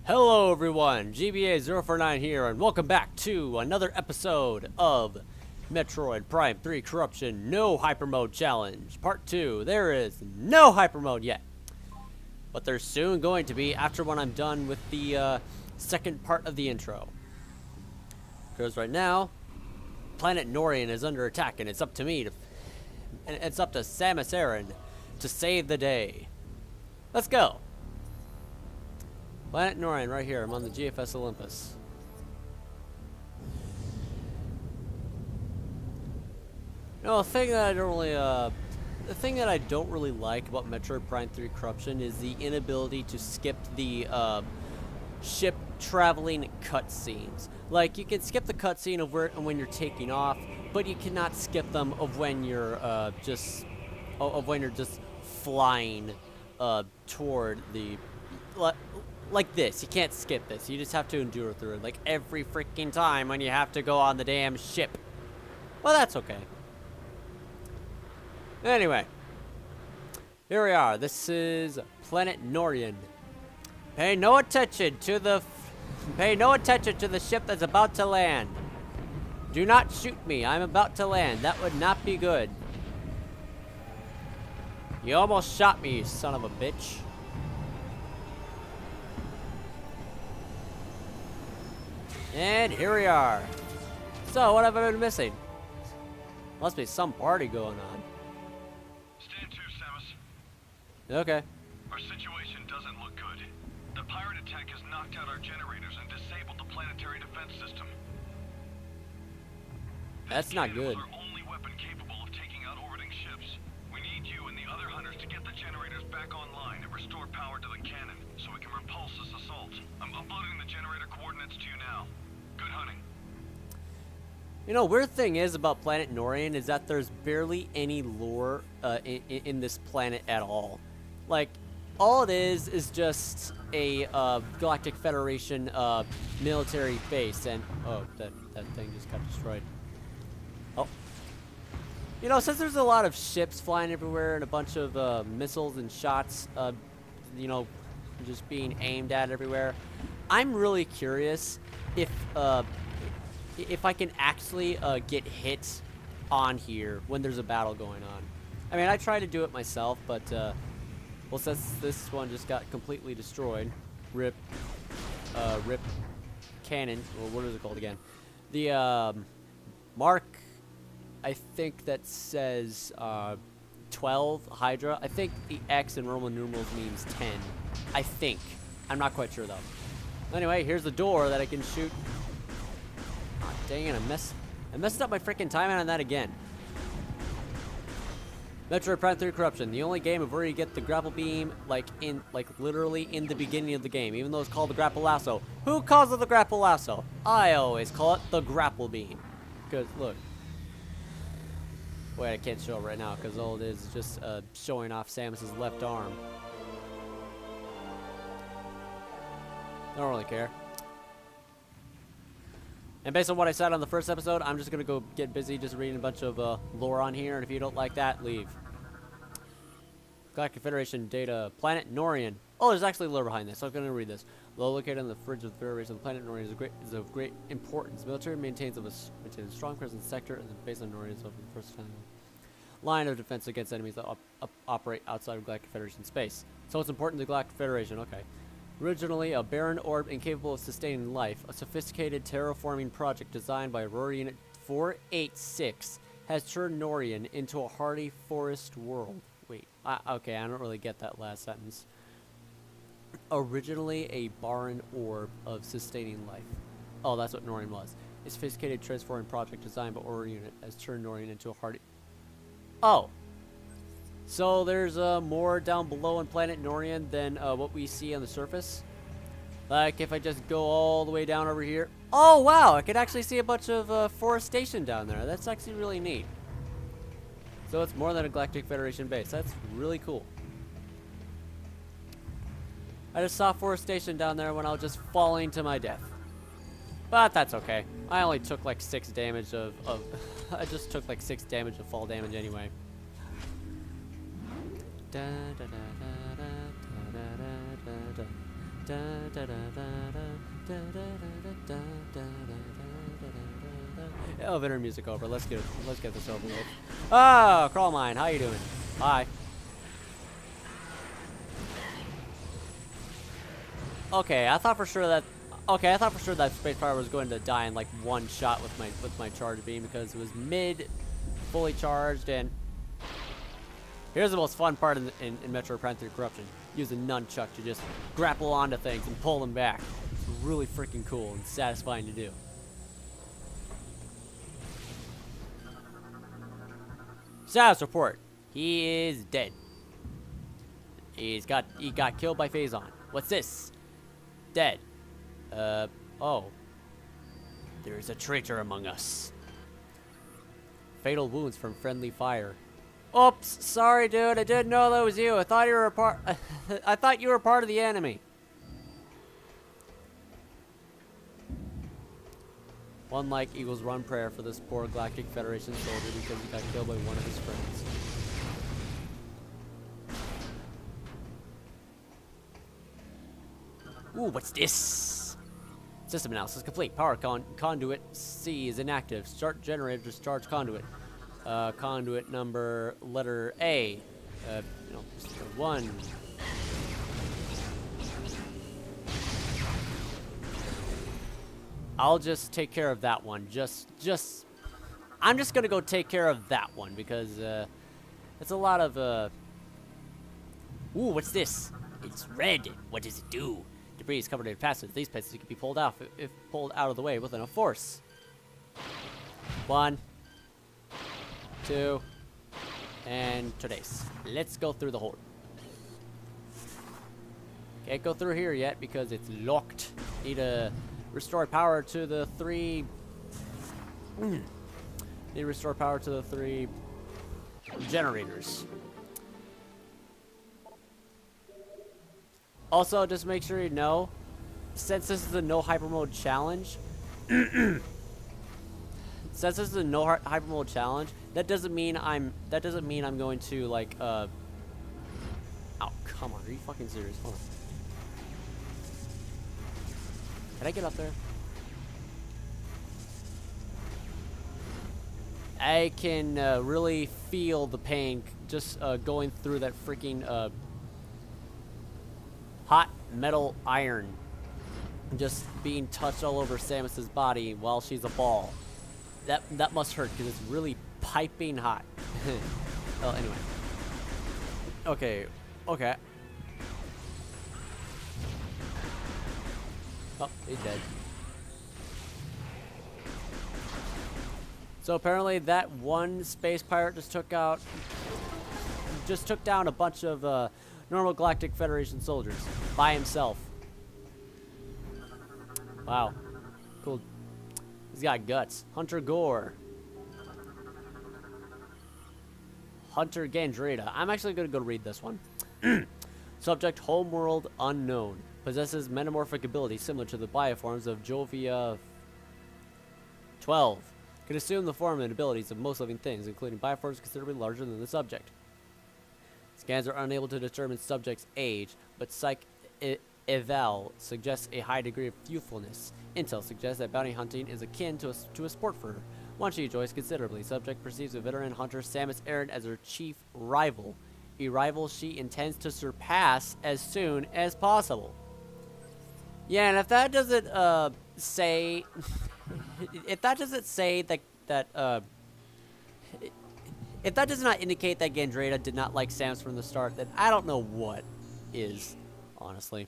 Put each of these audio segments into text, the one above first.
Hello everyone, GBA049 here, and welcome back to another episode of Metroid Prime 3 Corruption No Hypermode Challenge, Part 2. There is no Hypermode yet, but there's soon going to be after when I'm done with the second part of the intro. Because right now, planet Norion is under attack, and it's up to me it's up to Samus Aran to save the day. Let's go. Planet Norion, right here. I'm on the GFS Olympus. You know, the thing that I don't really like about Metroid Prime 3 Corruption is the inability to skip the ship traveling cutscenes. Like, you can skip the cutscene of when you're taking off, but you cannot skip them of when you're just flying toward the. Like this. You can't skip this. You just have to endure through it. Like every freaking time when you have to go on the damn ship. Well, that's okay. Anyway. Here we are. This is Planet Norion. Pay no attention to the ship that's about to land. Do not shoot me. I'm about to land. That would not be good. You almost shot me, you son of a bitch. And here we are. So, what have I been missing? Must be some party going on. Stand to, Samus. Okay. Our situation doesn't look good. The pirate attack has knocked out our generators and disabled the planetary defense system. That's not good. Our only weapon capable of taking out orbiting ships. We need you and the other hunters to get the generators back online and restore power to the cannon so we can repulse this assault. I'm uploading the generator coordinates to you now. Good hunting. You know, weird thing is about Planet Norion is that there's barely any lore in this planet at all. Like, all it is just a Galactic Federation military base, and oh, that thing just got destroyed. Oh, you know, since there's a lot of ships flying everywhere and a bunch of missiles and shots, you know, just being aimed at everywhere, I'm really curious if I can actually get hit on here when there's a battle going on. I mean, I tried to do it myself, but well, since this one just got completely destroyed, rip cannon, or what is it called again? The mark, I think that says 12 Hydra. I think the X in Roman numerals means 10. I think. I'm not quite sure though. Anyway, here's the door that I can shoot. Oh, dang it, I messed up my freaking timing on that again. Metroid Prime 3 Corruption, the only game where you get the grapple beam like literally in the beginning of the game, even though it's called the grapple lasso. Who calls it the grapple lasso? I always call it the grapple beam. Because look. Wait, I can't show it right now because all it is just showing off Samus's left arm. I don't really care. And based on what I said on the first episode, I'm just gonna go get busy just reading a bunch of lore on here, and if you don't like that, leave. Galactic Federation data, Planet Norion. Oh, there's actually lore behind this, so I'm gonna read this. Located on the fringe of the Federation, the planet Norion is of great importance. The military maintains a strong presence in the sector, and the base on Norion is over the first time line of defense against enemies that operate outside of Galactic Federation space. So it's important to the Galactic Federation, okay. Originally a barren orb incapable of sustaining life, a sophisticated terraforming project designed by Aurora Unit 486 has turned Norion into a hardy forest world. Wait, okay, I don't really get that last sentence. Originally a barren orb of sustaining life. Oh, that's what Norion was. A sophisticated transforming project designed by Aurora Unit has turned Norion into a hardy... Oh! So there's more down below on Planet Norion than what we see on the surface. Like if I just go all the way down over here. Oh wow, I could actually see a bunch of forestation down there. That's actually really neat. So it's more than a Galactic Federation base. That's really cool. I just saw forestation down there when I was just falling to my death. But that's okay. I only took like 6 damage of I just took like 6 damage of fall damage anyway. Elevator music over. Let's get this over with. Oh, Crawl Mine, how you doing? Hi. Okay, I thought for sure that space power was going to die in like one shot with my charge beam because it was mid fully charged. And here's the most fun part in Metroid Prime 3 Corruption: use a nunchuck to just grapple onto things and pull them back. It's really freaking cool and satisfying to do. Status report: he is dead. He got killed by Phazon. What's this? Dead. Oh. There's a traitor among us. Fatal wounds from friendly fire. Oops, sorry dude, I didn't know that was you. I thought you were I thought you were part of the enemy. One like equals one prayer for this poor Galactic Federation soldier because he got killed by one of his friends. Ooh, what's this? System analysis complete. Power conduit C is inactive. Start generator discharge conduit. Conduit number letter A. One. I'll just take care of that one. I'm just gonna go take care of that one because it's a lot of Ooh, what's this? It's red. What does it do? Debris is covered in passages. These passages can be pulled out if pulled out of the way with enough force. 1, 2, and today's. Let's go through the hole. Can't go through here yet because it's locked. Need to restore power to the 3. Need to restore power to the 3 generators. Also, just make sure you know, since this is a No Hypermode challenge, that doesn't mean I'm going to like oh, come on, are you fucking serious? Hold on. Can I get up there? I can really feel the pain just going through that freaking hot metal iron, just being touched all over Samus's body while she's a ball. That must hurt because it's really piping hot. Well, anyway. Okay. Oh, he's dead. So apparently that one space pirate just took down a bunch of normal Galactic Federation soldiers by himself. Wow. Cool. He's got guts. Hunter Gore. Hunter Gandreda. I'm actually going to go read this one. Subject: Homeworld Unknown. Possesses metamorphic abilities similar to the bioforms of Jovia 12. Can assume the form and abilities of most living things, including bioforms considerably larger than the subject. Scans are unable to determine subject's age, but Psych Eval suggests a high degree of youthfulness. Intel suggests that bounty hunting is akin to a sport for her, one she enjoys considerably. Subject perceives a veteran hunter Samus Aran as her chief rival, a rival she intends to surpass as soon as possible. Yeah, and if that doesn't say, if that doesn't say that if that does not indicate that Gandreda did not like Samus from the start, then I don't know what is, honestly.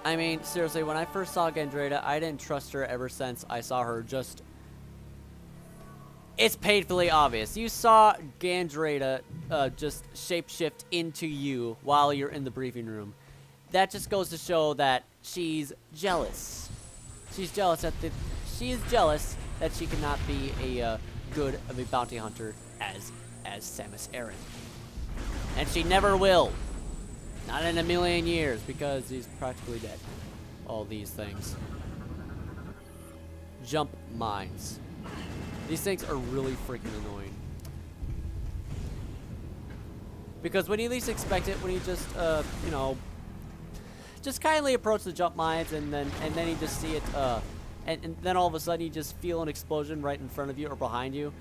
I mean, seriously, when I first saw Gandreda, I didn't trust her ever since I saw her just... It's painfully obvious. You saw Gandreda just shapeshift into you while you're in the briefing room. That just goes to show that she's jealous. She's jealous that she cannot be a good of a bounty hunter as Samus Aran. And she never will. Not in a million years, because he's practically dead. All these things. Jump mines. These things are really freaking annoying. Because when you least expect it, when you just, you know, just kindly approach the jump mines, and then you just see it, and then all of a sudden you just feel an explosion right in front of you or behind you.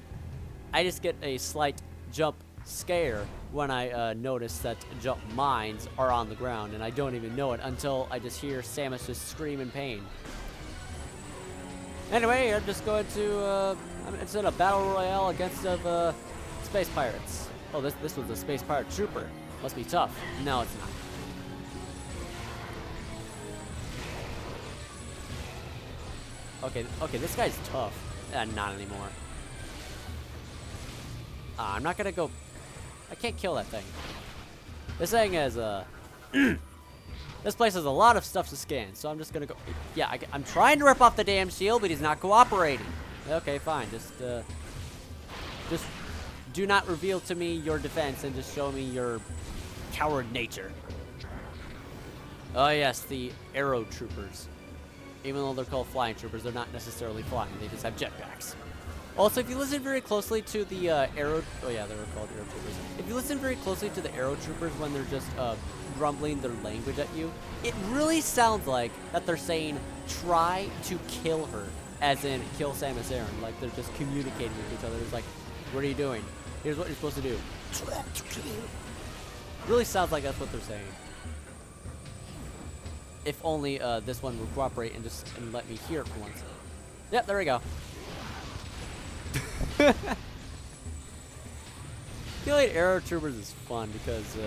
I just get a slight jump scare when I notice that jump mines are on the ground, and I don't even know it until I just hear Samus just scream in pain. Anyway, I'm just going to, it's in a battle royale against space pirates. Oh, this was a space pirate trooper. Must be tough. No, it's not. Okay, this guy's tough. Not anymore. I'm not gonna go. I can't kill that thing. This thing has this place has a lot of stuff to scan, so I'm just gonna go. Yeah, I'm trying to rip off the damn shield, but he's not cooperating. Okay, fine. Just do not reveal to me your defense, and just show me your coward nature. Oh yes, the arrow troopers. Even though they're called flying troopers, they're not necessarily flying. They just have jetpacks. Also, if you listen very closely to the arrow... Oh, yeah, they were called arrow troopers. If you listen very closely to the arrow troopers when they're just grumbling their language at you, it really sounds like that they're saying, try to kill her, as in kill Samus Aran. Like, they're just communicating with each other. It's like, what are you doing? Here's what you're supposed to do. Really sounds like that's what they're saying. If only this one would cooperate and just let me hear it for once. Yep, there we go. Killing arrow troopers is fun because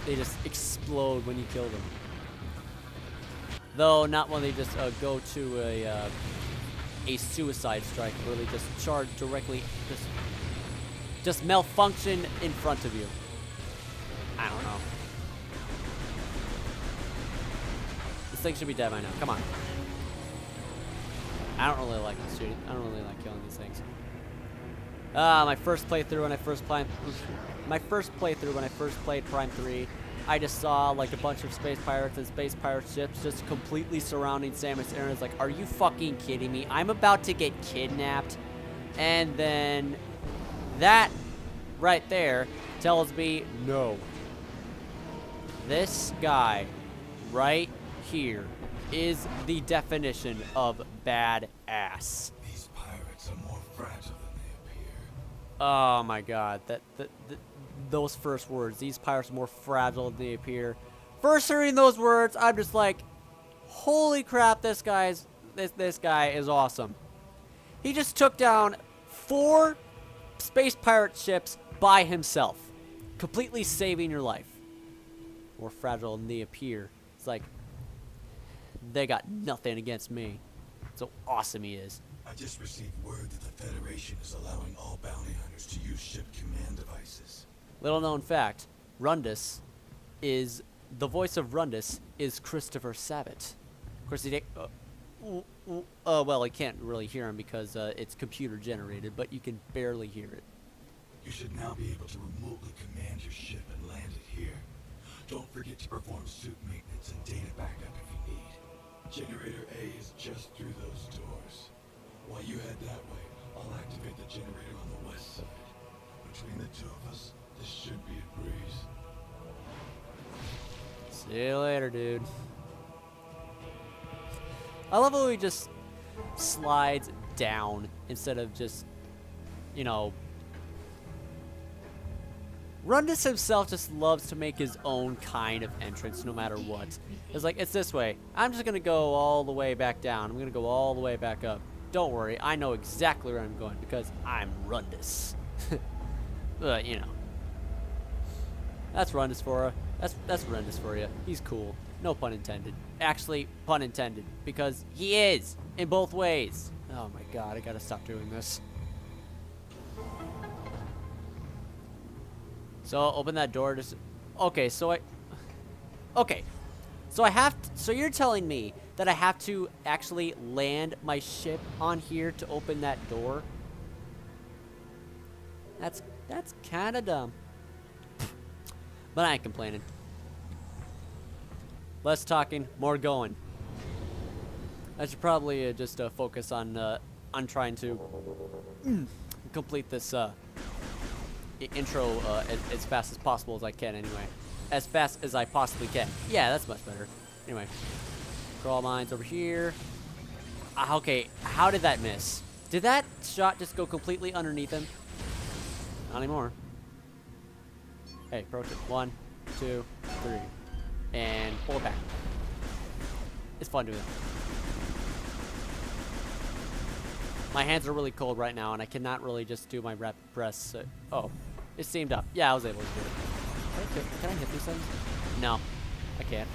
they just explode when you kill them. Though not when they just go to a suicide strike where they just charge directly, just malfunction in front of you. I don't know. This thing should be dead by now. Come on. I don't really like this shooting. I don't really like killing these things. My first playthrough when I first played Prime 3, I just saw like a bunch of space pirates and space pirate ships just completely surrounding Samus Aran. It's like, are you fucking kidding me? I'm about to get kidnapped. And then that right there tells me no. This guy right here is the definition of badass. These pirates are more fragile than they appear. Oh my god, those first words. These pirates are more fragile than they appear. First hearing those words, I'm just like, holy crap, this guy is awesome. He just took down 4 space pirate ships by himself, completely saving your life. More fragile than they appear. It's like, they got nothing against me. So awesome he is. I just received word that the Federation is allowing all bounty hunters to use ship command devices. Little known fact, Rundus is, the voice of Rundus is Christopher Sabat. Of course, well, I can't really hear him because it's computer generated, but you can barely hear it. You should now be able to remotely command your ship and land it here. Don't forget to perform suit maintenance and data backup if you need. Generator A is just through those doors. While you head that way, I'll activate the generator on the west side. Between the two of us, this should be a breeze. See you later, dude. I love how he just slides down instead of just, you know... Rundus himself just loves to make his own kind of entrance no matter what. It's like, it's this way. I'm just going to go all the way back down. I'm going to go all the way back up. Don't worry, I know exactly where I'm going because I'm Rundus. But, you know. That's Rundus for you. That's Rundus for you. He's cool. No pun intended. Actually, pun intended. Because he is. In both ways. Oh my god, I gotta stop doing this. So, open that door. Just okay, so I have to, so you're telling me that I have to actually land my ship on here to open that door? That's kind of dumb. But I ain't complaining. Less talking, more going. I should probably just focus on trying to complete this intro as fast as possible as I can anyway. As fast as I possibly can. Yeah, that's much better. Anyway. Crawl mines over here. Okay, how did that miss? Did that shot just go completely underneath him? Not anymore. Hey, approach it. 1, 2, 3. And pull it back. It's fun doing that. My hands are really cold right now, and I cannot really just do my rapid press. Oh, it seemed up. Yeah, I was able to do it. Can I hit these things? No, I can't.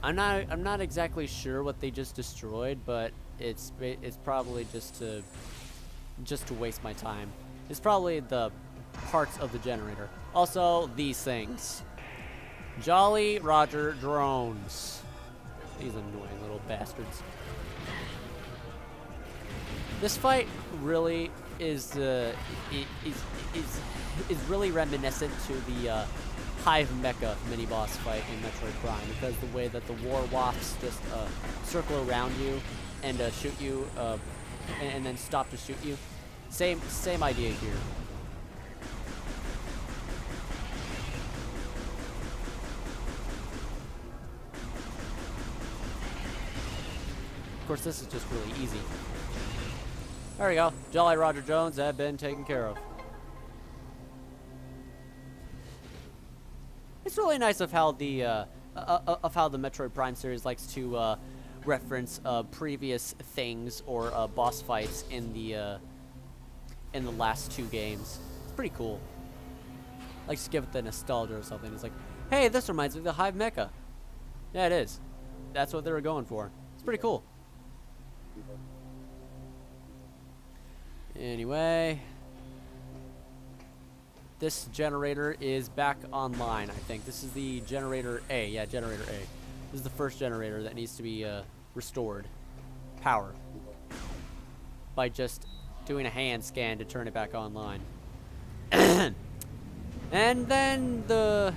I'm not exactly sure what they just destroyed, but it's probably just to waste my time. It's probably the parts of the generator. Also, these things. Jolly Roger drones. These annoying little bastards. This fight really is really reminiscent to the Hive Mecha mini-boss fight in Metroid Prime, because the way that the war wasps just circle around you and shoot you, and then stop to shoot you. Same idea here. Of course, this is just really easy. There we go. Jolly Roger Jones have been taken care of. It's really nice of how the Metroid Prime series likes to reference previous things or boss fights in the last 2 games. It's pretty cool. Like, just give it the nostalgia or something. It's like, hey, this reminds me of the Hive Mecha. Yeah, it is. That's what they were going for. It's pretty cool. Anyway, this generator is back online, I think. This is the generator A. Yeah, generator A. This is the first generator that needs to be restored. Power. By just doing a hand scan to turn it back online. And then the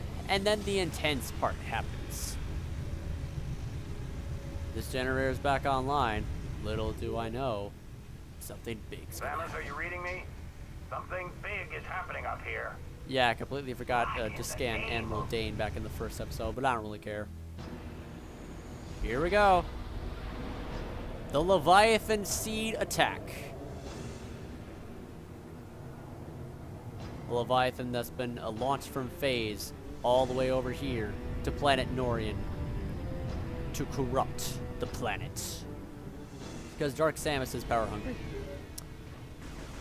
intense part happens. This generator is back online. Little do I know, something big's gonna happen. Samus, are you reading me? Something big is happening up here. Yeah, I completely forgot to scan Admiral Dane back in the first episode, but I don't really care. Here we go. The Leviathan Seed attack. The Leviathan that's been launched from Phase all the way over here to planet Norion to corrupt the planet. Because Dark Samus is power hungry.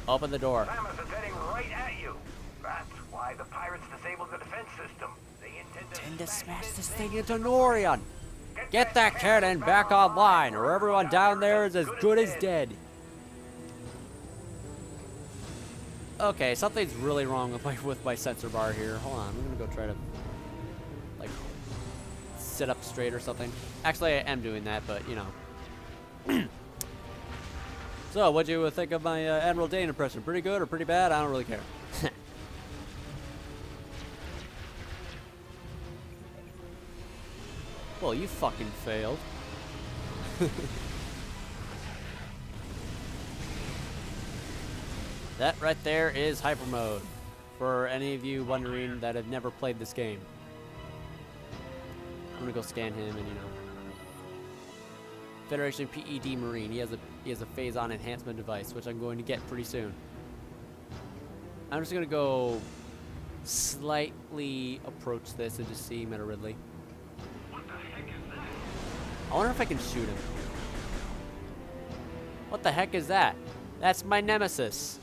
Open the door. Samus is heading right at you. That's why the pirates disabled the defense system. They intend to smash this thing into Norion. Get that cannon back online, or everyone down there is as good as dead. Okay, something's really wrong with my sensor bar here. Hold on, I'm gonna go try to like sit up straight or something. Actually, I am doing that, but you know. So, what'd you think of my Admiral Dane impression? Pretty good or pretty bad? I don't really care. Well, you fucking failed. That right there is Hypermode. For any of you wondering that have never played this game. I'm gonna go scan him and, you know. Federation PED Marine. He has a phase-on enhancement device, which I'm going to get pretty soon. I'm just gonna go slightly approach this and just see Meta Ridley. What the heck is that? I wonder if I can shoot him. What the heck is that? That's my nemesis.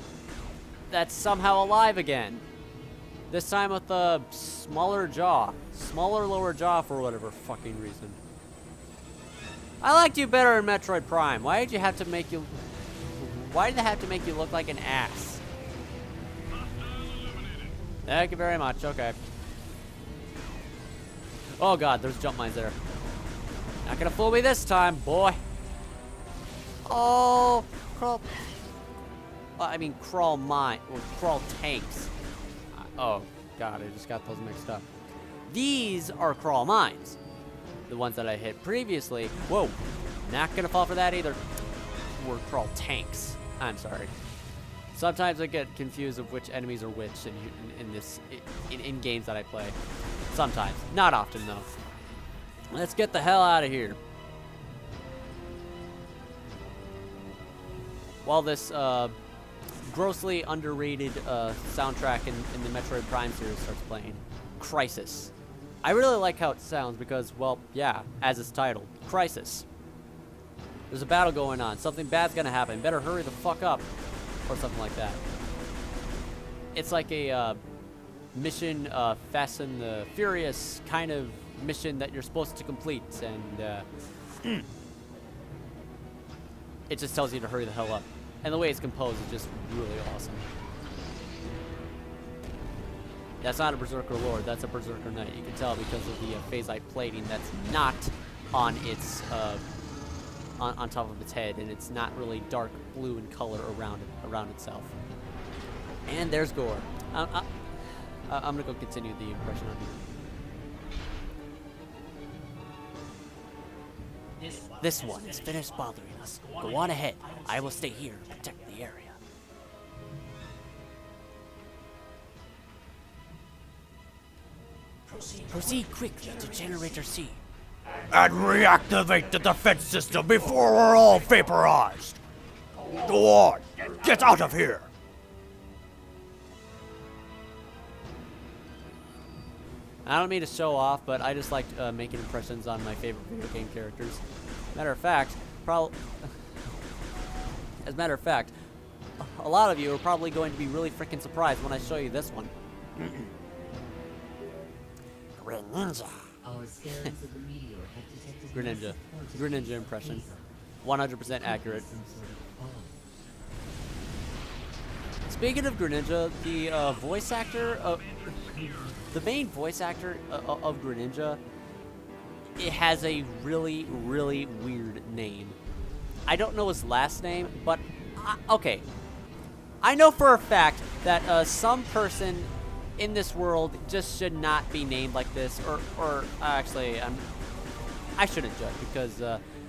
That's somehow alive again. This time with a smaller jaw. Smaller lower jaw for whatever fucking reason. I liked you better in Metroid Prime. Why did they have to make you look like an ass? Thank you very much. Okay. Oh god, there's jump mines there. Not gonna fool me this time, boy. Oh, crawl. I mean, crawl mine or crawl tanks. Oh god, I just got those mixed up. These are crawl mines. The ones that I hit previously. Whoa. Not gonna fall for that either. We're called tanks. I'm sorry. Sometimes I get confused of which enemies are which in games that I play. Sometimes, not often though. Let's get the hell out of here. While this grossly underrated soundtrack in the Metroid Prime series starts playing, Crisis. I really like how it sounds because, well, yeah, as it's titled, Crisis. There's a battle going on. Something bad's gonna happen. Better hurry the fuck up. Or something like that. It's like a mission, Fast and the Furious kind of mission that you're supposed to complete. And it just tells you to hurry the hell up. And the way it's composed is just really awesome. That's not a Berserker Lord, that's a Berserker Knight. You can tell because of the phasite plating that's not on its on top of its head, and it's not really dark blue in color around itself. And there's Gore. I'm gonna go continue the impression on you. This one is finished bothering us. Go on ahead. I will stay here to protect the area. Proceed quickly to Generator C. And reactivate the defense system before we're all vaporized. Go on, get out of here. I don't mean to show off, but I just like making impressions on my favorite video game characters. Matter of fact, as a matter of fact, a lot of you are probably going to be really freaking surprised when I show you this one. Greninja. Greninja impression. 100% accurate. Speaking of Greninja, the voice actor of the main voice actor of Greninja, it has a really, really weird name. I don't know his last name, but okay. I know for a fact that some person in this world just should not be named like this, or actually, I shouldn't judge because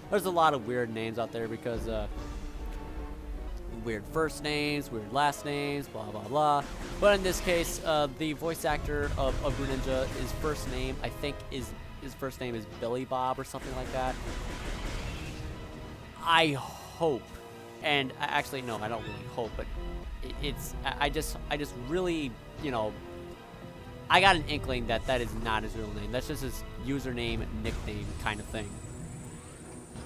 there's a lot of weird names out there because weird first names, weird last names, blah blah blah. But in this case, the voice actor of Greninja, his first name I think is Billy Bob or something like that. I hope, and actually no, I don't really hope, but I just really, you know, I got an inkling that that is not his real name. That's just his username, nickname kind of thing.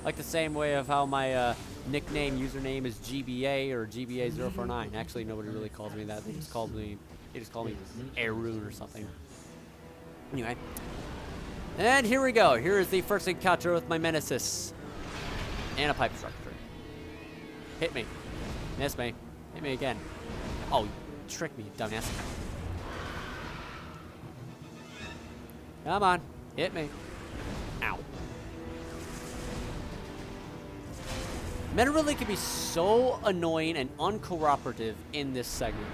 Like the same way of how my nickname username is GBA or GBA049. Actually, nobody really calls me that. They just call me Arun or something. Anyway. And here we go. Here is the first encounter with my Nemesis. And a pipe structure. Hit me. Miss me. Hit me again. Oh, you tricked me, dumbass. Come on. Hit me. Ow. Men really can be so annoying and uncooperative in this segment.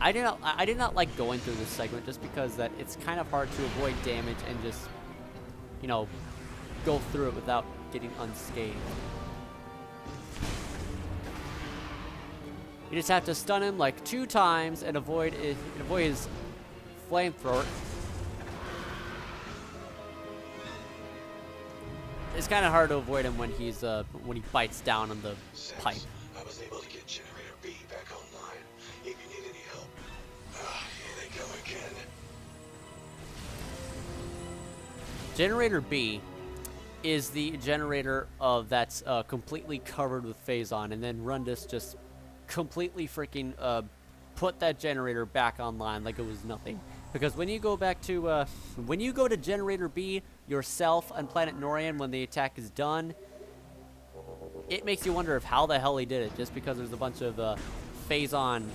I did not like going through this segment just because that it's kind of hard to avoid damage and just, you know, go through it without getting unscathed. You just have to stun him like 2 times and avoid his flamethrower. It's kind of hard to avoid him when he bites down on the pipe. I was able to get Generator B back online. If you need any help, here they go again. Generator B is the generator that's completely covered with Phazon, and then Rundus just completely freaking put that generator back online like it was nothing. Because when you go back to when you go to Generator B yourself on Planet Norion when the attack is done, it makes you wonder of how the hell he did it, just because there's a bunch of Phazon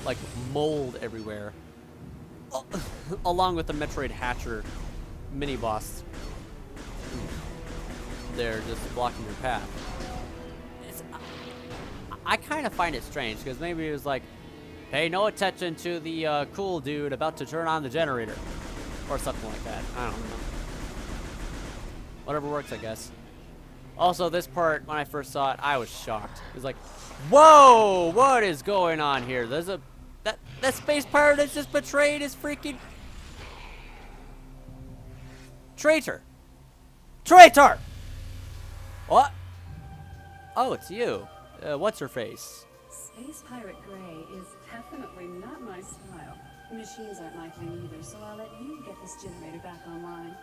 like mold everywhere, along with the Metroid Hatcher mini boss. They're just blocking your path. I kind of find it strange because maybe it was like, pay no attention to the cool dude about to turn on the generator, or something like that. I don't know. Whatever works, I guess. Also, this part, when I first saw it, I was shocked. It was like, whoa, what is going on here? There's a, that space pirate has just betrayed his freaking traitor. Traitor! What? Oh, it's you. What's her face? Space Pirate Gray is definitely not my style. Machines aren't my thing either, so I'll let you get this generator back online.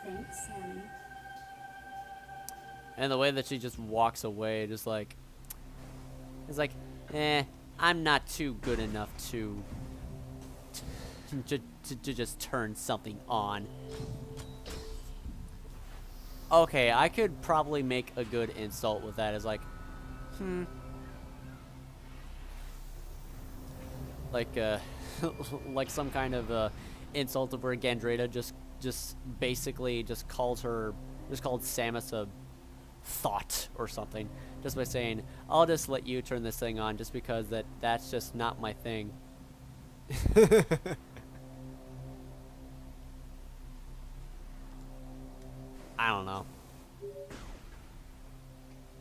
Thanks, Sammy. And the way that she just walks away, just like, it's like, I'm not too good enough to just turn something on. Okay, I could probably make a good insult with that. It's like, like, like some kind of insult of where Gandreda just basically just called Samus a thought or something, just by saying, I'll just let you turn this thing on just because that's just not my thing. I don't know.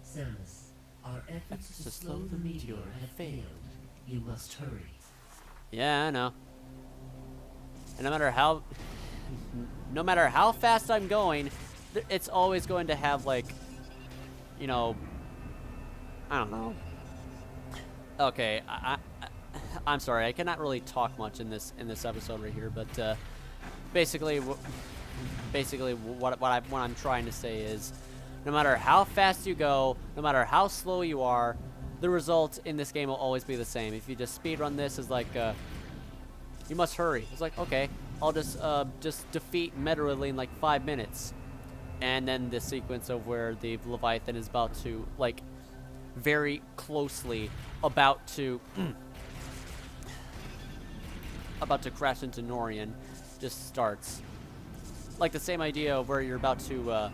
Samus, our efforts to Just slow the meteor have failed. You must hurry. Yeah, I know. And no matter how fast I'm going, it's always going to have, like, you know, I don't know. Okay, I'm sorry, I cannot really talk much in this episode right here, but basically what I'm trying to say is, no matter how fast you go, no matter how slow you are, the result in this game will always be the same. If you just speedrun this, is like, you must hurry. It's like, okay, I'll just defeat Metroid in like 5 minutes. And then the sequence of where the Leviathan is about to, like, very closely about to crash into Norion just starts. Like the same idea of where you're about to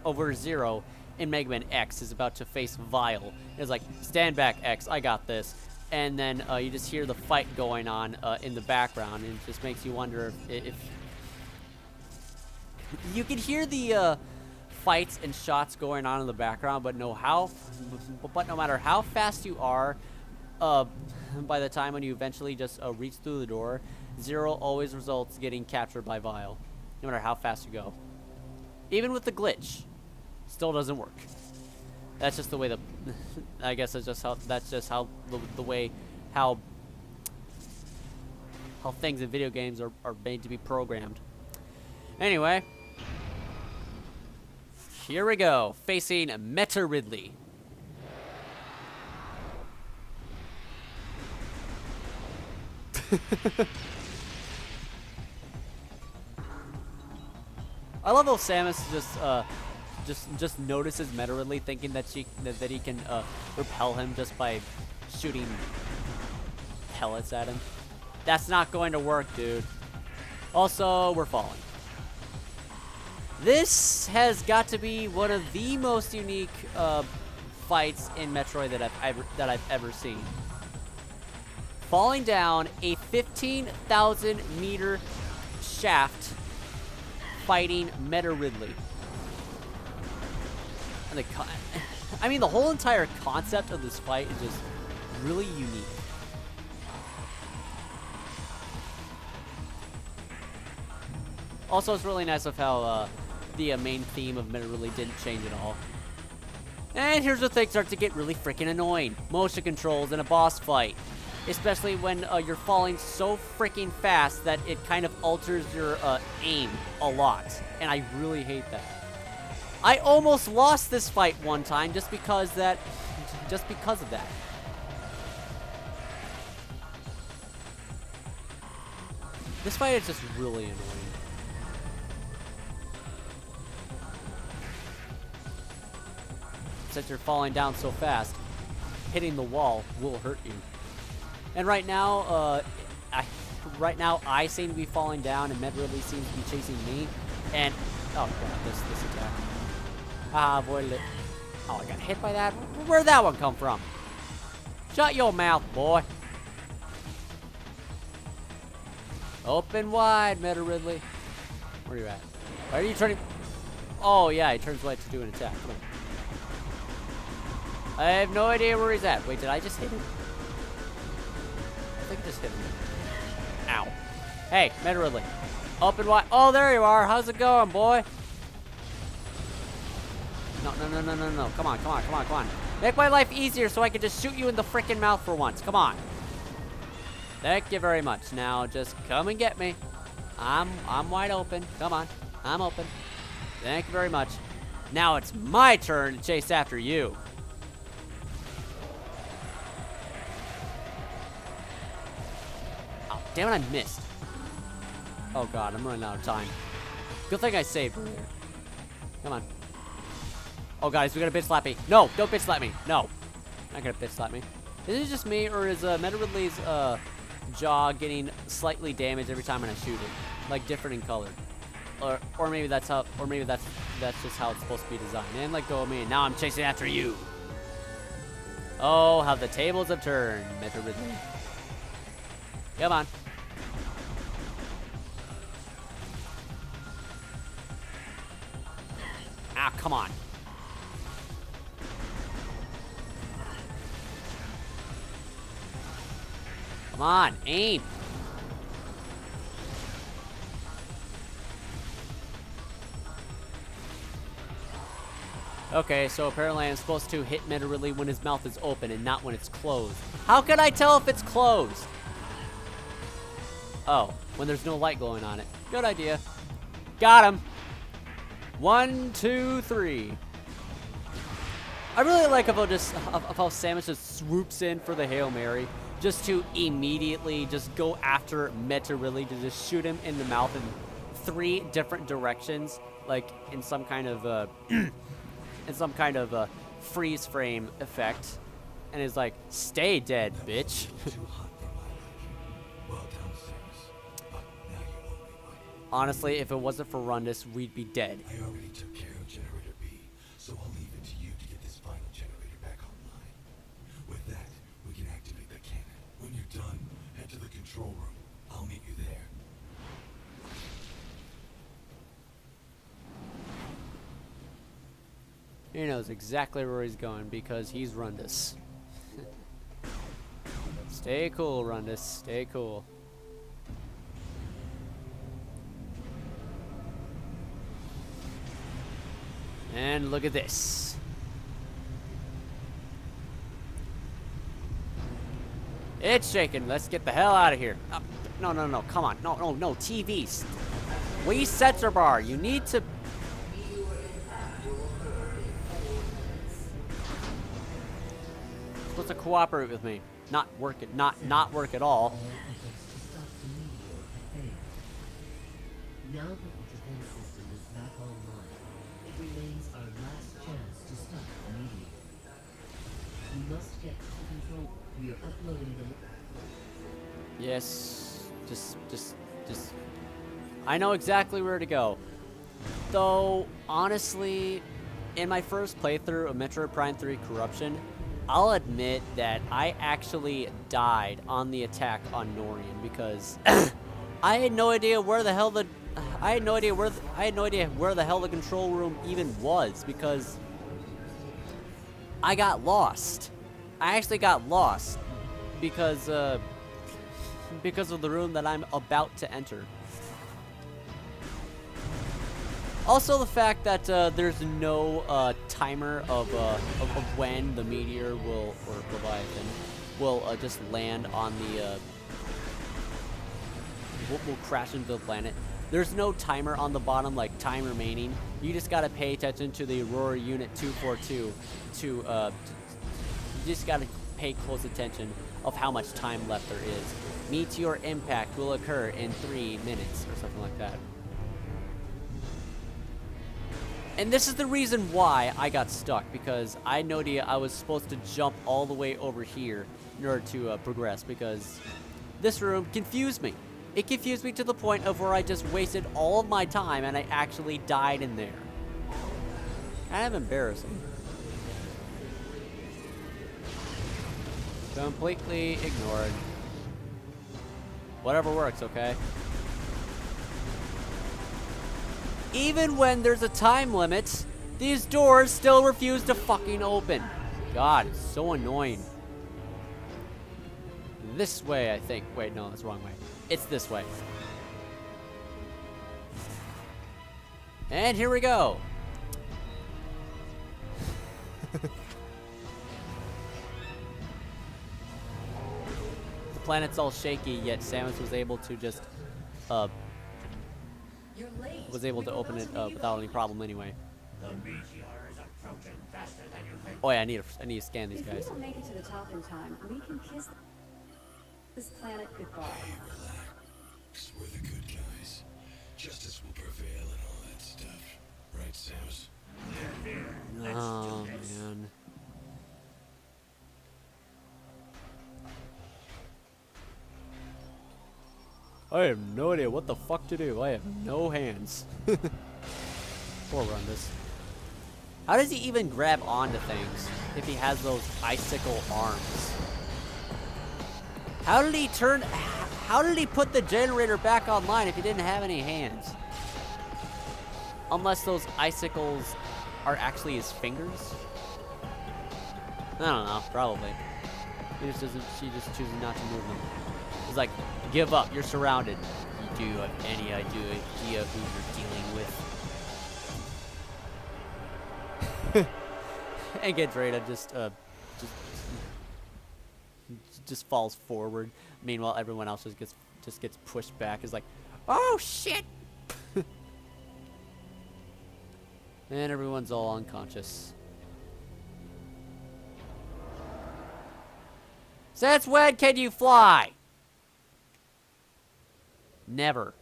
over Zero in Mega Man X is about to face Vile. It's like, stand back, X, I got this. And then you just hear the fight going on in the background, and it just makes you wonder if you can hear the fights and shots going on in the background, but no matter how fast you are, by the time when you eventually just reach through the door, Zero always results getting captured by Vile, no matter how fast you go. Even with the glitch, still doesn't work. That's just the way I guess that's just how the way how things in video games are made to be programmed. Anyway, here we go, facing Meta Ridley. I love how Samus just notices Meta Ridley, thinking that that he can repel him just by shooting pellets at him. That's not going to work, dude. Also, we're falling. This has got to be one of the most unique fights in Metroid that I've ever seen. Falling down a 15,000 meter shaft, fighting Meta Ridley. And I mean, the whole entire concept of this fight is just really unique. Also, it's really nice of how the main theme of Meta Ridley didn't change at all. And here's where things start to get really freaking annoying. Motion controls in a boss fight. Especially when you're falling so freaking fast that it kind of alters your aim a lot. And I really hate that. I almost lost this fight one time just because of that. This fight is just really annoying. Since you're falling down so fast, hitting the wall will hurt you. And right now, I seem to be falling down, and Meta Ridley seems to be chasing me. And oh god, this attack. Ah, avoided it. Oh, I got hit by that. Where'd that one come from? Shut your mouth, boy. Open wide, Meta Ridley. Where you at? Why are you turning? Oh, yeah, he turns white to do an attack. Come on. I have no idea where he's at. Wait, did I just hit him? I think I just hit him. Ow. Hey, Meta Ridley. Open wide. Oh, there you are. How's it going, boy? No. Come on. Make my life easier so I can just shoot you in the freaking mouth for once. Come on. Thank you very much. Now, just come and get me. I'm wide open. Come on. I'm open. Thank you very much. Now it's my turn to chase after you. Oh, damn it, I missed. Oh, God, I'm running out of time. Good thing I saved earlier. Come on. Oh, guys, we gotta bitch slap me. No, don't bitch slap me. No. Not gonna bitch slap me. Is it just me, or is Meta Ridley's jaw getting slightly damaged every time when I shoot it? Like, different in color. Or maybe that's how, or maybe that's just how it's supposed to be designed. And let go of me, and now I'm chasing after you. Oh, how the tables have turned, Meta Ridley. Come on. Ah, come on. Come on, aim. Okay, so apparently I'm supposed to hit Meta Ridley when his mouth is open and not when it's closed. How can I tell if it's closed? Oh, when there's no light glowing on it. Good idea. Got him. 1, 2, 3. I really like how Samus just swoops in for the Hail Mary, just to immediately just go after Meta Ridley to just shoot him in the mouth in 3 different directions, like in some kind of freeze frame effect, and is like, "Stay dead, bitch." Too hot for my liking. Well done, Samus. But now you owe me one. Honestly, if it wasn't for Rundus, we'd be dead. I already took care of Generator B, so I'll leave it to you to get this final generator back online. With that, we can activate the cannon. When you're done, head to the control room. I'll meet you there. He knows exactly where he's going because he's Rundus. Stay cool, Rundus. Stay cool. And look at this. It's shaking. Let's get the hell out of here. No. Come on. No. TVs. We censor bar. You need to. Supposed to cooperate with me. Not work it. Not work at all. All efforts to stop the meteor have failed. Now that the defense system is back online, it remains our last chance to stop the meteor. We must get to the control. We are uploading them. Yes. Just. I know exactly where to go. Though, honestly, in my first playthrough of Metroid Prime 3 Corruption, I'll admit that I actually died on the attack on Norion because I had no idea where the hell the control room even was, because I got lost. I actually got lost because of the room that I'm about to enter. Also, the fact that there's no timer of when the meteor will, or Leviathan, will just land on the will crash into the planet. There's no timer on the bottom, like time remaining. You just gotta pay attention to the Aurora Unit 242 to you just gotta pay close attention of how much time left there is. Meteor impact will occur in 3 minutes or something like that. And this is the reason why I got stuck, because I had no idea I was supposed to jump all the way over here in order to progress, because this room confused me. It confused me to the point of where I just wasted all of my time and I actually died in there. Kind of embarrassing. Completely ignored. Whatever works, okay? even when there's a time limit, these doors still refuse to fucking open. God, it's so annoying. This way, I think. Wait, no, that's the wrong way. It's this way. And here we go. The planet's all shaky, yet Samus was able to just, was able to open it without any problem anyway. Oh yeah, I need to scan these If we guys. don't make it to the top in time, we can kiss this planet goodbye. Relax. We're the good guys. Justice will prevail and all that stuff. Right, Samus? Oh man. I have no idea what the fuck to do. I have no hands. Poor Rundus. How does he even grab onto things if he has those icicle arms? How did he turn... How did he put the generator back online if he didn't have any hands? Unless those icicles are actually his fingers? I don't know. Probably. He just doesn't... She just chooses not to move them. It's like, give up. You're surrounded. You do have any idea who you're dealing with? And gets ready to just falls forward. Meanwhile, everyone else just gets pushed back. Is like, oh shit! And everyone's all unconscious. Since when can you fly? Never.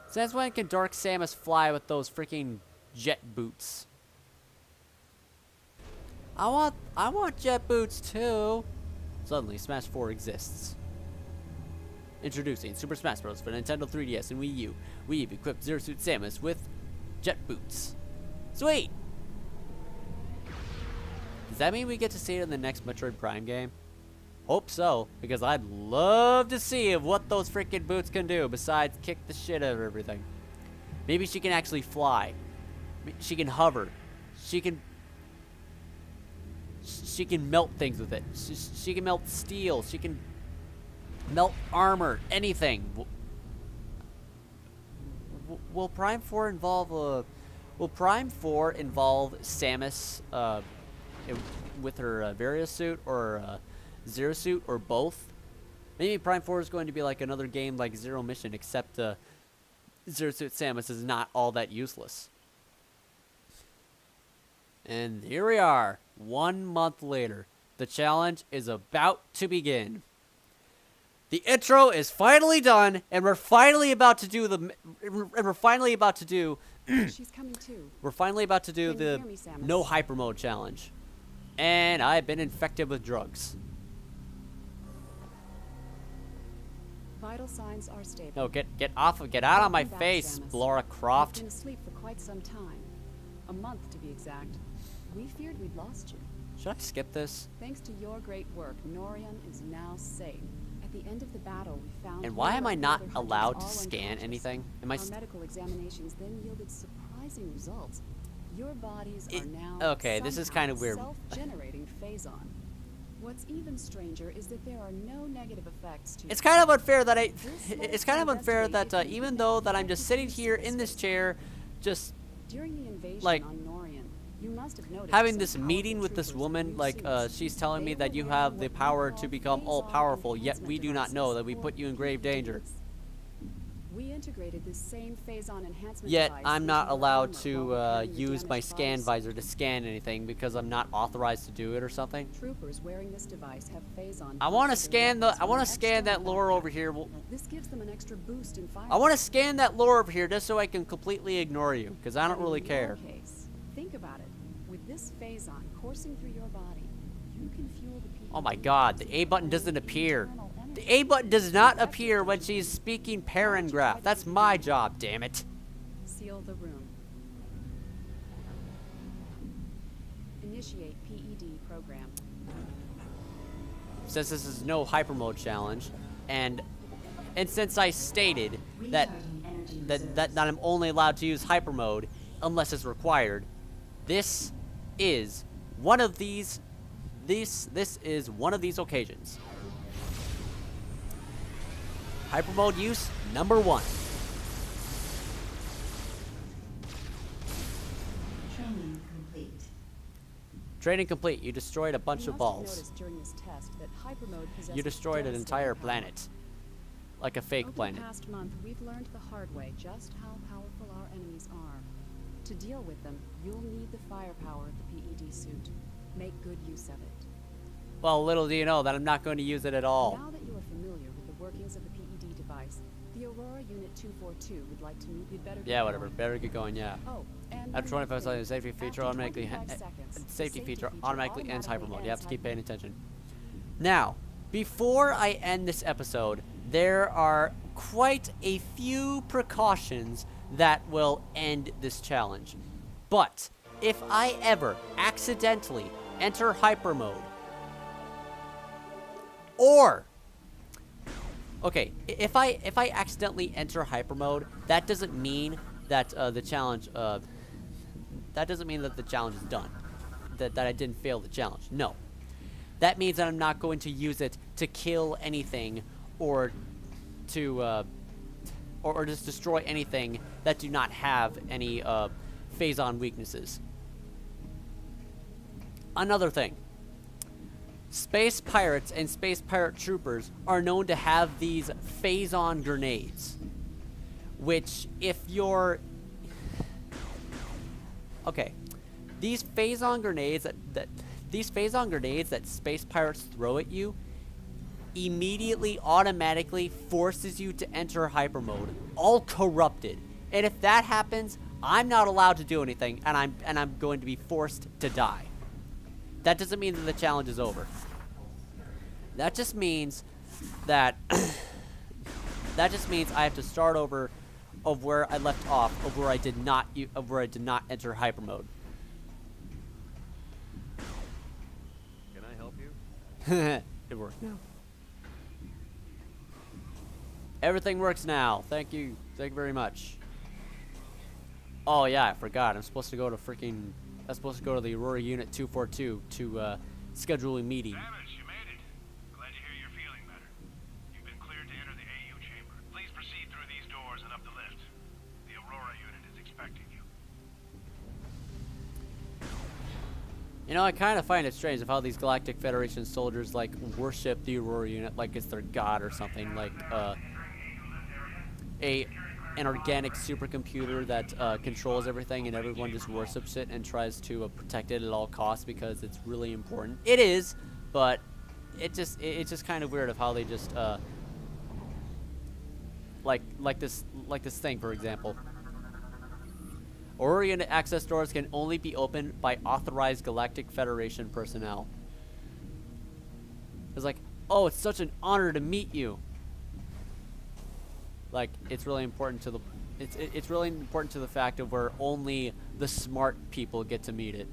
Since when can Dark Samus fly with those freaking jet boots? I want jet boots too. Suddenly, Smash 4 exists. Introducing Super Smash Bros. For Nintendo 3DS and Wii U. We've equipped Zero Suit Samus with jet boots. Sweet! Does that mean we get to see it in the next Metroid Prime game? Hope so, because I'd love to see what those freaking boots can do besides kick the shit out of everything. Maybe she can actually fly. She can hover. She can melt things with it. She can melt steel. She can melt armor. Anything. Will Prime 4 involve Will Prime 4 involve Samus with her Varia suit or Zero suit or both? Maybe Prime 4 is going to be like another game like Zero Mission, except Zero Suit Samus is not all that useless. And here we are, 1 month later. The challenge is about to begin. The intro is finally done, and we're finally about to do She's coming too. we're finally about to do Can you the hear me, Samus? No Hypermode challenge. And I've been infected with drugs. Vital signs are stable. No, get out of my Welcome back, face, Samus. Laura You've Croft. been asleep for quite some time. A month to be exact. We feared we'd lost you. Should I skip this? Thanks to your great work, Norion is now safe. At the end of the battle, we found. And why you am I and not the other hunters allowed to all scan unconscious. anything? Am I Our medical examinations then yielded surprising results. Your bodies are now okay, this is kind of weird. Self-generating phazon. What's even stranger is that there are no negative effects to. It's kind of unfair that even though that I'm just sitting here in this chair, just During the invasion like, on Norion, you must have noticed having some this meeting powerful with this troopers woman, in like, blue suits. she's telling me They that were you wearing have what the we power call to become all phazon powerful, yet enhancement we do not know that we devices, put you in or grave danger. PEDs. We integrated this same phazon enhancement Yet device I'm into not your allowed armor to while repairing the use my damaged scan bodies. visor to scan anything because I'm not authorized to do it or something. Troopers wearing this device have phazon. I want to built into their scan weapons with an scan that external lore backpack. over here. This gives them an extra boost in fire. I want to scan that lore over here just so I can completely ignore you because I don't really In care. your case, think about it. With this phazon coursing through your body, you can fuel the PED Oh my god, the A button doesn't appear. internal energy. The A button does not appear when she's speaking paragraph. That's my job, damn it. Seal the room. Initiate PED program. Since this is no hypermode challenge, and since I stated that that I'm only allowed to use hyper mode unless it's required. This is one of these. This is one of these occasions. Hyper mode use number 1. Training complete. Training complete. You destroyed a bunch You of must have balls. noticed during this test that hypermode possesses You destroyed an devastating entire power. planet. Like a fake Over planet. the past month, we've learned the hard way just how powerful our enemies are. To deal with them, you'll need the firepower of the PED suit. Make good use of it. Well, little do you know that I'm not going to use it at all. Now that you are familiar with the workings of the PED device, the Aurora Unit 242 would like to meet. You'd better get Yeah, whatever. going. Better get going, yeah. Oh, and After one 25 more seconds, thing. safety feature After automatically 25 seconds, the safety feature feature automatically ends hyper mode. You have to keep paying ends attention. Now, before I end this episode, there are quite a few precautions that will end this challenge. But if I ever accidentally enter hyper mode, or okay, if I accidentally enter hyper mode, that doesn't mean that the challenge that doesn't mean that the challenge is done. That I didn't fail the challenge. No. That means that I'm not going to use it to kill anything or to or just destroy anything that do not have any phase-on weaknesses. Another thing. Space pirates and space pirate troopers are known to have these phase-on grenades, which if you're okay, these phase-on grenades that space pirates throw at you immediately automatically forces you to enter hyper mode, all corrupted. And if that happens, I'm not allowed to do anything, and I'm going to be forced to die. That doesn't mean that the challenge is over. That just means that that just means I have to start over of where I left off, of where I did not enter hyper mode. Can I help you? It worked now. Everything works now. Thank you. Thank you very much. Oh yeah, I forgot. I'm supposed to go to the Aurora Unit 242 to schedule a meeting. Savage, you made it. Glad to hear you're feeling better. You've been cleared to enter the AU chamber. Please proceed through these doors and up the lift. The Aurora unit is expecting you. You know, I kind of find it strange of how these Galactic Federation soldiers like worship the Aurora Unit like it's their god or something, like an organic supercomputer that controls everything, and everyone just worships it and tries to protect it at all costs because it's really important. It is, but it's just kind of weird of how they just like this thing, for example. Aurora Unit access doors can only be opened by authorized Galactic Federation personnel. It's like, oh, it's such an honor to meet you. Like, it's really important to the fact of where only the smart people get to meet it.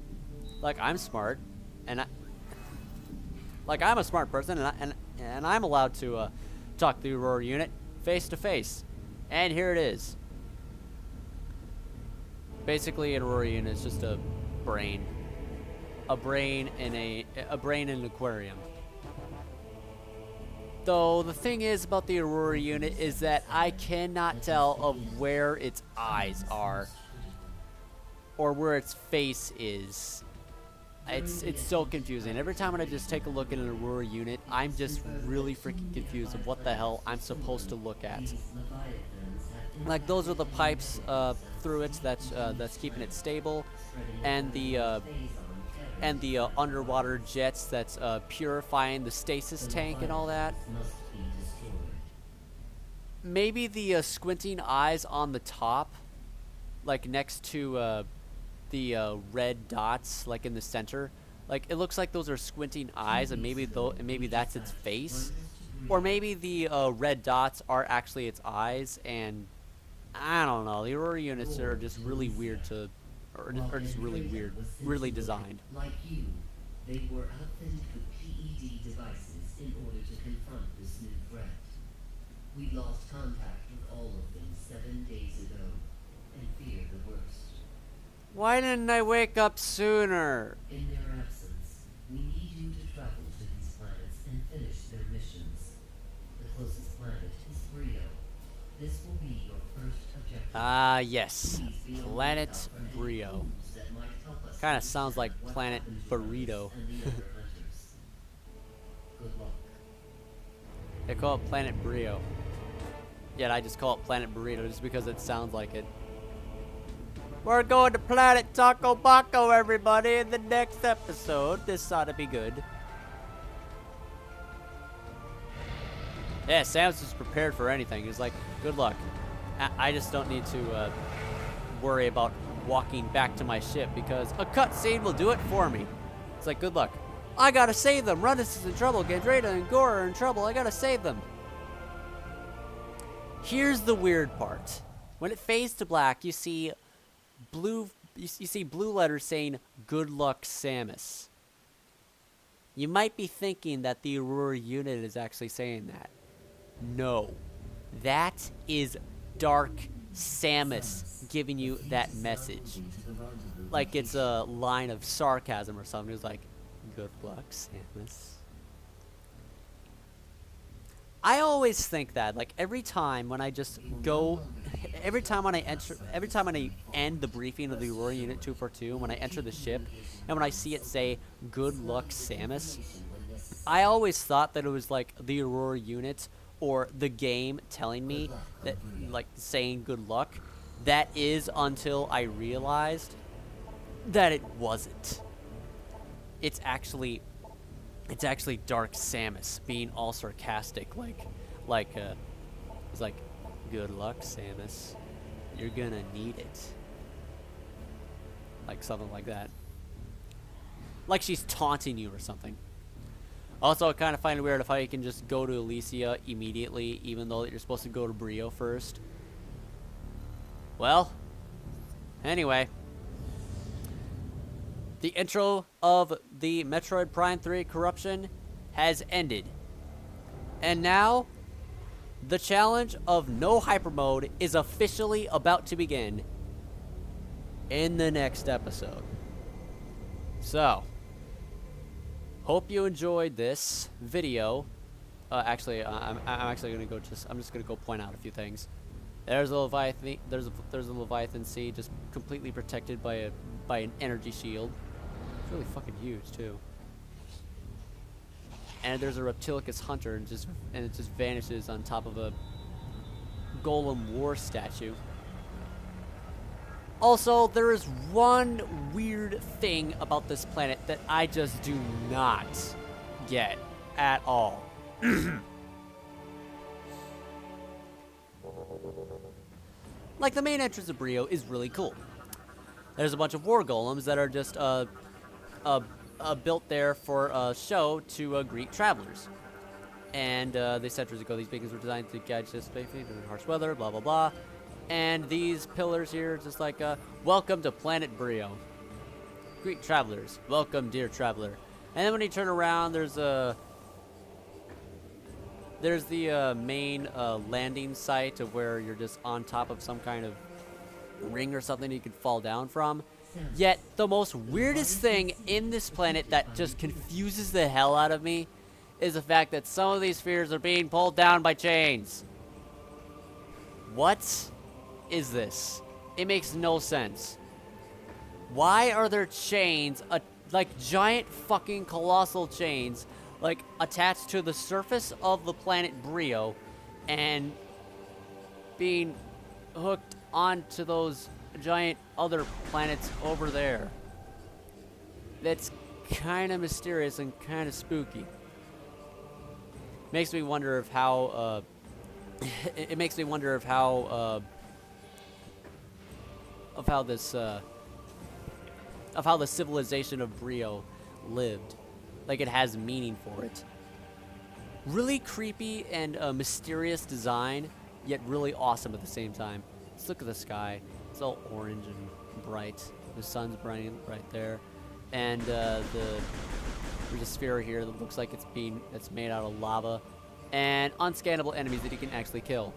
Like, I'm smart, and I'm a smart person, and I'm allowed to talk to the Aurora Unit face to face. And here it is. Basically, an Aurora Unit is just a brain in an aquarium. Though the thing is about the Aurora Unit is that I cannot tell of where its eyes are or where its face is. It's so confusing. Every time when I just take a look at an Aurora Unit, I'm just really freaking confused of what the hell I'm supposed to look at. Like, those are the pipes through it that's keeping it stable, and the underwater jets that's purifying the stasis tank and all that. Maybe the squinting eyes on the top, like next to the red dots, like in the center. Like, it looks like those are squinting eyes, and maybe that's its face, or maybe the red dots are actually its eyes. And I don't know. The Aurora units are just really weird or just really weird, really designed. Like you, they were outfitted with PED devices in order to confront this new threat. We lost contact with all of them 7 days ago, and fear the worst. Why didn't I wake up sooner? In their absence, we need you to travel to these planets and finish their missions. The closest planet is Brio. This will be your first objective. Ah, yes. Please be on the Planet lookout for any Brio. clues that might help us Kinda sounds like understand what Planet happened to Burrito. us and the other hunters. Good luck. They call it Planet Brio. Yet I just call it Planet Burrito just because it sounds like it. We're going to Planet Taco Baco, everybody, in the next episode. This ought to be good. Yeah, Sam's just prepared for anything. He's like, good luck. I just don't need to worry about walking back to my ship because a cutscene will do it for me. It's like, good luck. I gotta save them. Runus is in trouble. Gandreda and Gore are in trouble. I gotta save them. Here's the weird part. When it fades to black, you see blue. You see blue letters saying "Good luck, Samus." You might be thinking that the Aurora unit is actually saying that. No, that is Dark Samus giving you that message. Like it's a line of sarcasm or something. It's like, good luck, Samus. I always think that, like, every time when I just go, every time when I end the briefing of the Aurora Unit 242, when I enter the ship, and when I see it say, good luck, Samus, I always thought that it was, like, the Aurora Unit or the game telling me that, like, saying good luck. That is until I realized that it wasn't. It's actually Dark Samus being all sarcastic, it's like, good luck, Samus. You're gonna need it. Like something like that. Like she's taunting you or something. Also, I kind of find it weird if I can just go to Elysia immediately, even though you're supposed to go to Brio first. Well, anyway. The intro of the Metroid Prime 3 Corruption has ended. And now, the challenge of No Hypermode is officially about to begin in the next episode. So, hope you enjoyed this video. I'm just gonna go point out a few things. There's a Leviathan. There's a Leviathan Sea just completely protected by an energy shield. It's really fucking huge too. And there's a Reptilicus Hunter, and it just vanishes on top of a Golem War statue. Also, there is one weird thing about this planet that I just do not get at all. Like, the main entrance of Brio is really cool. There's a bunch of war golems that are just built there for a show to greet travelers. And they said years ago these beacons were designed to guide ships safely during harsh weather, blah blah blah. And these pillars here, just like, welcome to Planet Brio. Greet travelers. Welcome, dear traveler. And then when you turn around, there's the main landing site of where you're just on top of some kind of ring or something you can fall down from. Yet, the most weirdest thing in this planet that just confuses the hell out of me is the fact that some of these spheres are being pulled down by chains. What is this? It makes no sense. Why are there chains, like giant fucking colossal chains, like attached to the surface of the planet Brio and being hooked onto those giant other planets over there? That's kind of mysterious and kind of spooky. Makes me wonder of how it makes me wonder of how the civilization of Brio lived. Like, it has meaning for it. Really creepy and mysterious design, yet really awesome at the same time. Let's look at the sky. It's all orange and bright. The sun's bright right there, and there's a sphere here that looks like it's made out of lava, and unscannable enemies that you can actually kill.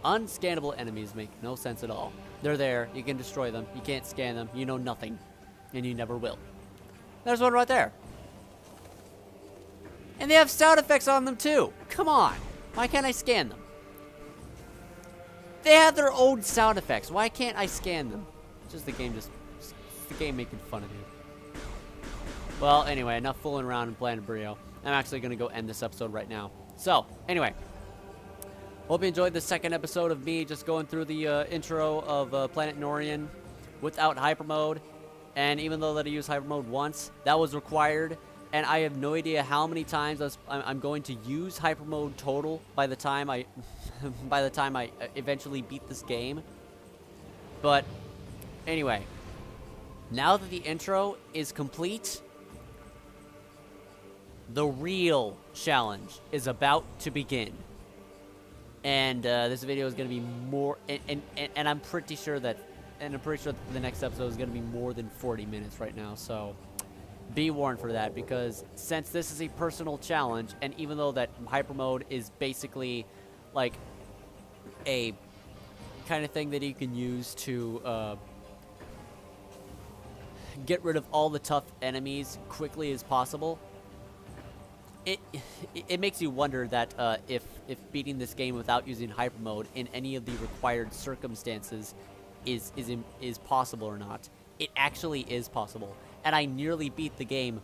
Unscannable enemies make no sense at all. They're there, you can destroy them, you can't scan them, you know nothing, and you never will. There's one right there. And they have sound effects on them too. Come on, why can't I scan them? They have their own sound effects. Why can't I scan them? It's just the game making fun of you. Well, anyway, enough fooling around and playing Brio. I'm actually going to go end this episode right now. So, anyway. Hope you enjoyed the second episode of me just going through the intro of Planet Norion without Hypermode. And even though that I used Hypermode once, that was required. And I have no idea how many times I'm going to use Hypermode total by the time I eventually beat this game. But anyway, now that the intro is complete, the real challenge is about to begin. And this video is going to be more, and I'm pretty sure that, the next episode is going to be more than 40 minutes right now. So be warned for that, because since this is a personal challenge, and even though that Hypermode is basically like a kind of thing that you can use to get rid of all the tough enemies quickly as possible, it makes you wonder that if beating this game without using Hypermode in any of the required circumstances is possible or not. It actually is possible, and I nearly beat the game,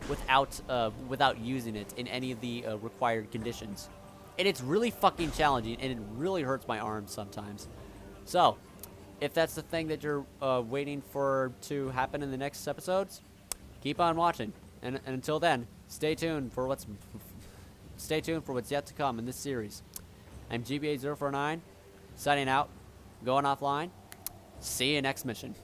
without using it in any of the required conditions. And it's really fucking challenging, and it really hurts my arms sometimes. So, if that's the thing that you're waiting for to happen in the next episodes, keep on watching. And until then, stay tuned for what's yet to come in this series. I'm GBA049, signing out, going offline. See you next mission.